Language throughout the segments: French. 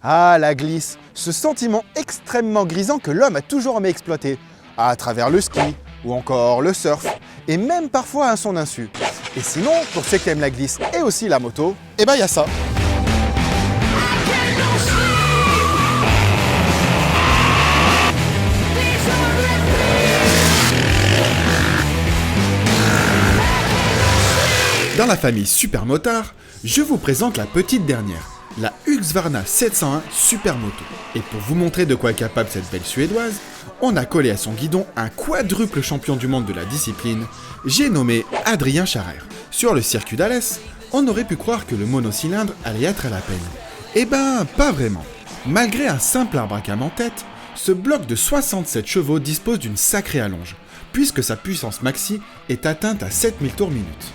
Ah, la glisse, ce sentiment extrêmement grisant que l'homme a toujours aimé exploiter, à travers le ski, ou encore le surf, et même parfois à son insu. Et sinon, pour ceux qui aiment la glisse et aussi la moto, eh ben y a ça. Dans la famille Supermotard, je vous présente la petite dernière, la Husqvarna 701 Supermoto. Et pour vous montrer de quoi est capable cette belle suédoise, on a collé à son guidon un quadruple champion du monde de la discipline, j'ai nommé Adrien Scharrer. Sur le circuit d'Alès, on aurait pu croire que le monocylindre allait être à la peine. Eh ben, pas vraiment. Malgré un simple arbre à cam en tête, ce bloc de 67 chevaux dispose d'une sacrée allonge, puisque sa puissance maxi est atteinte à 7000 tours minute.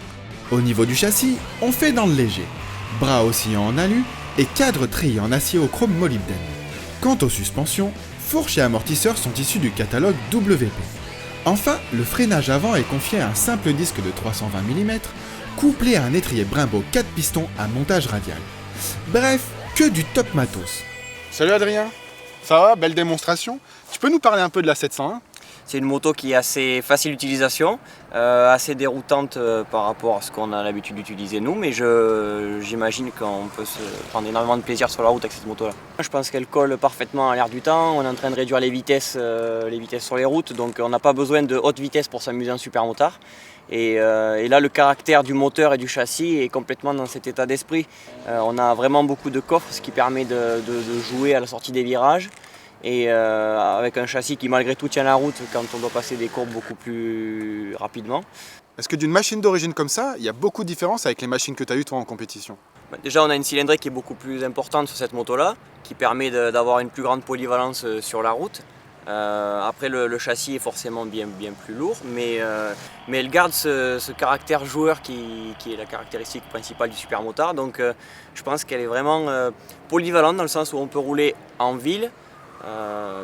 Au niveau du châssis, on fait dans le léger, bras oscillants en alu et cadre treillis en acier au chrome molybdène. Quant aux suspensions, fourches et amortisseurs sont issus du catalogue WP. Enfin, le freinage avant est confié à un simple disque de 320 mm, couplé à un étrier Brembo 4 pistons à montage radial. Bref, que du top matos. Salut Adrien, ça va? Belle démonstration. Tu peux nous parler un peu de la 701? C'est une moto qui est assez facile d'utilisation, assez déroutante par rapport à ce qu'on a l'habitude d'utiliser nous, mais j'imagine qu'on peut se prendre énormément de plaisir sur la route avec cette moto-là. Je pense qu'elle colle parfaitement à l'air du temps, on est en train de réduire les vitesses sur les routes, donc on n'a pas besoin de haute vitesse pour s'amuser en supermotard. Et là, le caractère du moteur et du châssis est complètement dans cet état d'esprit. On a vraiment beaucoup de coffre, ce qui permet de jouer à la sortie des virages. Et avec un châssis qui malgré tout tient la route quand on doit passer des courbes beaucoup plus rapidement. Est-ce que d'une machine d'origine comme ça, il y a beaucoup de différences avec les machines que tu as eues toi en compétition? Déjà on a une cylindrée qui est beaucoup plus importante sur cette moto-là, qui permet d'avoir une plus grande polyvalence sur la route. Après le châssis est forcément bien plus lourd, mais elle garde ce caractère joueur qui est la caractéristique principale du supermotard. Donc je pense qu'elle est vraiment polyvalente dans le sens où on peut rouler en ville,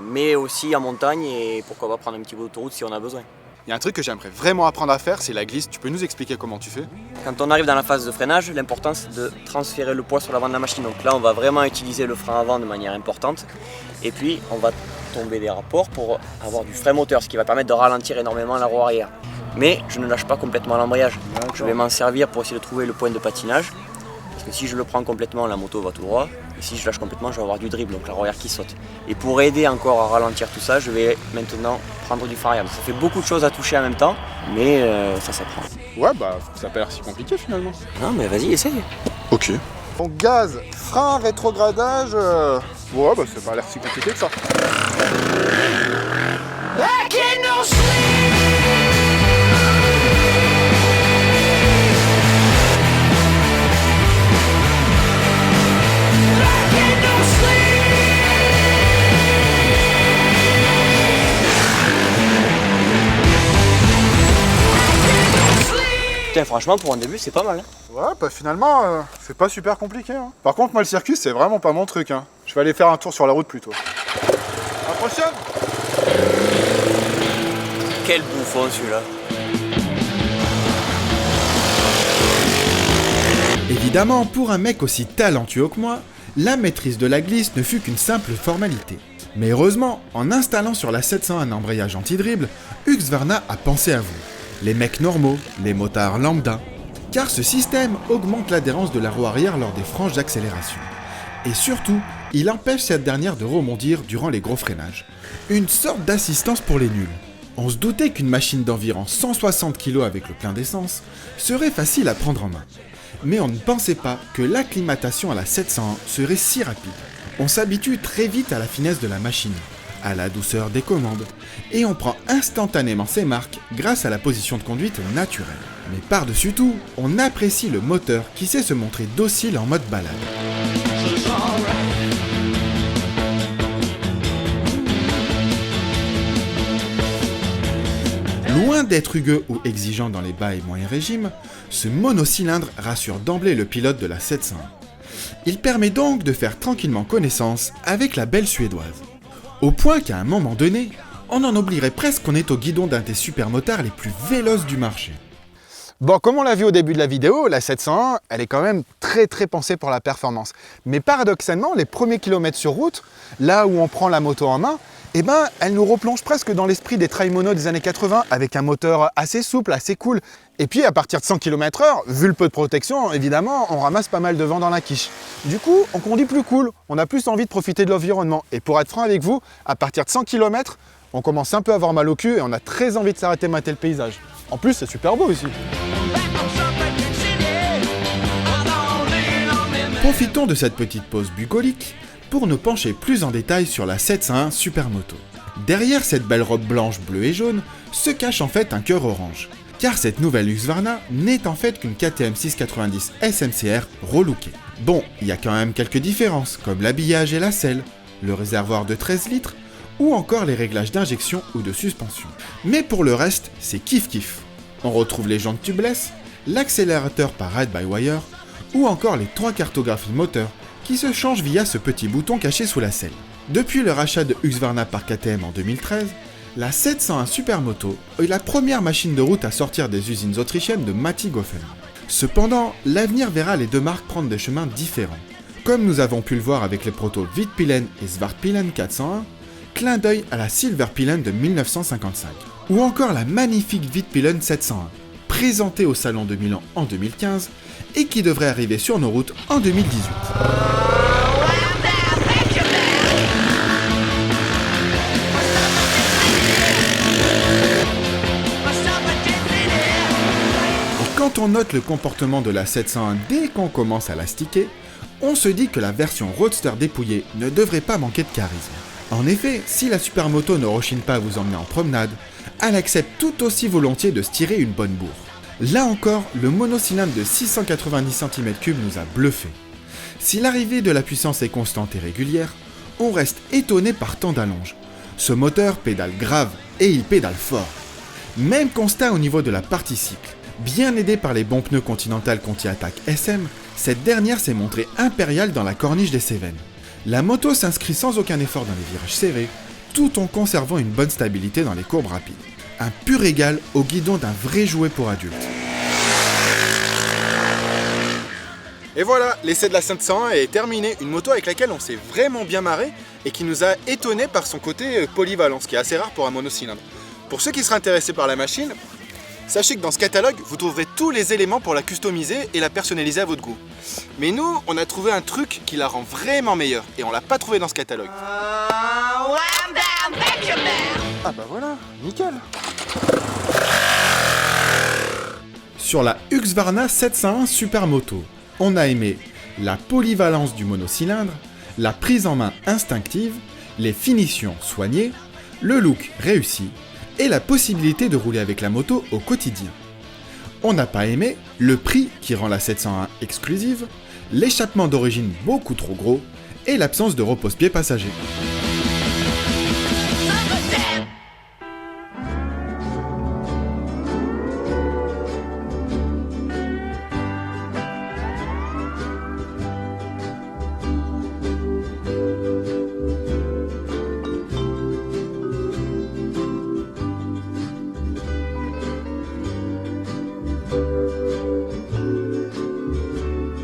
mais aussi en montagne et pourquoi pas prendre un petit bout d'autoroute si on a besoin. Il y a un truc que j'aimerais vraiment apprendre à faire, c'est la glisse. Tu peux nous expliquer comment tu fais? Quand on arrive dans la phase de freinage, l'important c'est de transférer le poids sur l'avant de la machine. Donc là on va vraiment utiliser le frein avant de manière importante et puis on va tomber des rapports pour avoir du frein moteur, ce qui va permettre de ralentir énormément la roue arrière. Mais je ne lâche pas complètement l'embrayage. Je vais m'en servir pour essayer de trouver le point de patinage. Parce que si je le prends complètement, la moto va tout droit. Et si je lâche complètement, je vais avoir du dribble, donc la roue arrière qui saute. Et pour aider encore à ralentir tout ça, je vais maintenant prendre du frein arrière. Ça fait beaucoup de choses à toucher en même temps, mais ça s'apprend. Ouais, bah ça a pas l'air si compliqué finalement. Non, mais vas-y, essaye. Ok. Donc gaz, frein, rétrogradage, ouais, bah ça a pas l'air si compliqué que ça. Putain, franchement, pour un début, c'est pas mal. Ouais, bah finalement, c'est pas super compliqué. Hein. Par contre, moi, le circuit, c'est vraiment pas mon truc. Hein. Je vais aller faire un tour sur la route plutôt. À la prochaine! Quel bouffon celui-là! Évidemment, pour un mec aussi talentueux que moi, la maîtrise de la glisse ne fut qu'une simple formalité. Mais heureusement, en installant sur la 701 un embrayage anti-dribble, Husqvarna a pensé à vous. Les mecs normaux, les motards lambda, car ce système augmente l'adhérence de la roue arrière lors des franges d'accélération. Et surtout, il empêche cette dernière de rebondir durant les gros freinages. Une sorte d'assistance pour les nuls. On se doutait qu'une machine d'environ 160 kg avec le plein d'essence serait facile à prendre en main. Mais on ne pensait pas que l'acclimatation à la 701 serait si rapide. On s'habitue très vite à la finesse de la machine, à la douceur des commandes, et on prend instantanément ses marques grâce à la position de conduite naturelle. Mais par-dessus tout, on apprécie le moteur qui sait se montrer docile en mode balade. Loin d'être rugueux ou exigeant dans les bas et moyens régimes, ce monocylindre rassure d'emblée le pilote de la 701. Il permet donc de faire tranquillement connaissance avec la belle suédoise. Au point qu'à un moment donné, on en oublierait presque qu'on est au guidon d'un des supermotards les plus véloces du marché. Bon, comme on l'a vu au début de la vidéo, la 701, elle est quand même très pensée pour la performance. Mais paradoxalement, les premiers kilomètres sur route, là où on prend la moto en main, eh ben, elle nous replonge presque dans l'esprit des trail mono des années 80 avec un moteur assez souple, assez cool. Et puis à partir de 100 km/h, vu le peu de protection, évidemment, on ramasse pas mal de vent dans la quiche. Du coup, on conduit plus cool, on a plus envie de profiter de l'environnement. Et pour être franc avec vous, à partir de 100 km, on commence un peu à avoir mal au cul et on a très envie de s'arrêter mater le paysage. En plus, c'est super beau ici. Profitons de cette petite pause bucolique pour nous pencher plus en détail sur la 701 Supermoto. Derrière cette belle robe blanche, bleue et jaune se cache en fait un cœur orange. Car cette nouvelle Husqvarna n'est en fait qu'une KTM 690 SMCR relookée. Bon, il y a quand même quelques différences, comme l'habillage et la selle, le réservoir de 13 litres, ou encore les réglages d'injection ou de suspension. Mais pour le reste, c'est kiff. On retrouve les jantes tubeless, l'accélérateur par ride-by-wire, ou encore les 3 cartographies moteurs qui se changent via ce petit bouton caché sous la selle. Depuis le rachat de Husqvarna par KTM en 2013, la 701 Supermoto est la première machine de route à sortir des usines autrichiennes de Mattighofen. Cependant, l'avenir verra les deux marques prendre des chemins différents. Comme nous avons pu le voir avec les protos Wittpilen et Svartpilen 401, clin d'œil à la Silverpilen de 1955. Ou encore la magnifique Wittpilen 701, présentée au Salon de Milan en 2015 et qui devrait arriver sur nos routes en 2018. Quand on note le comportement de la 701 dès qu'on commence à la sticker, on se dit que la version roadster dépouillée ne devrait pas manquer de charisme. En effet, si la Supermoto ne rechigne pas à vous emmener en promenade, elle accepte tout aussi volontiers de se tirer une bonne bourre. Là encore, le monocylindre de 690 cm3 nous a bluffé. Si l'arrivée de la puissance est constante et régulière, on reste étonné par tant d'allonge. Ce moteur pédale grave et il pédale fort. Même constat au niveau de la partie cycle. Bien aidée par les bons pneus Continental Conti Attack SM, cette dernière s'est montrée impériale dans la corniche des Cévennes. La moto s'inscrit sans aucun effort dans les virages serrés, tout en conservant une bonne stabilité dans les courbes rapides. Un pur régal au guidon d'un vrai jouet pour adultes. Et voilà, l'essai de la 701 est terminé, une moto avec laquelle on s'est vraiment bien marré et qui nous a étonné par son côté polyvalent, ce qui est assez rare pour un monocylindre. Pour ceux qui seraient intéressés par la machine, sachez que dans ce catalogue, vous trouverez tous les éléments pour la customiser et la personnaliser à votre goût. Mais nous, on a trouvé un truc qui la rend vraiment meilleure et on l'a pas trouvé dans ce catalogue. Ah bah voilà, nickel. Sur la Husqvarna 701 Supermoto, on a aimé la polyvalence du monocylindre, la prise en main instinctive, les finitions soignées, le look réussi et la possibilité de rouler avec la moto au quotidien. On n'a pas aimé le prix qui rend la 701 exclusive, l'échappement d'origine beaucoup trop gros et l'absence de repose-pied passager.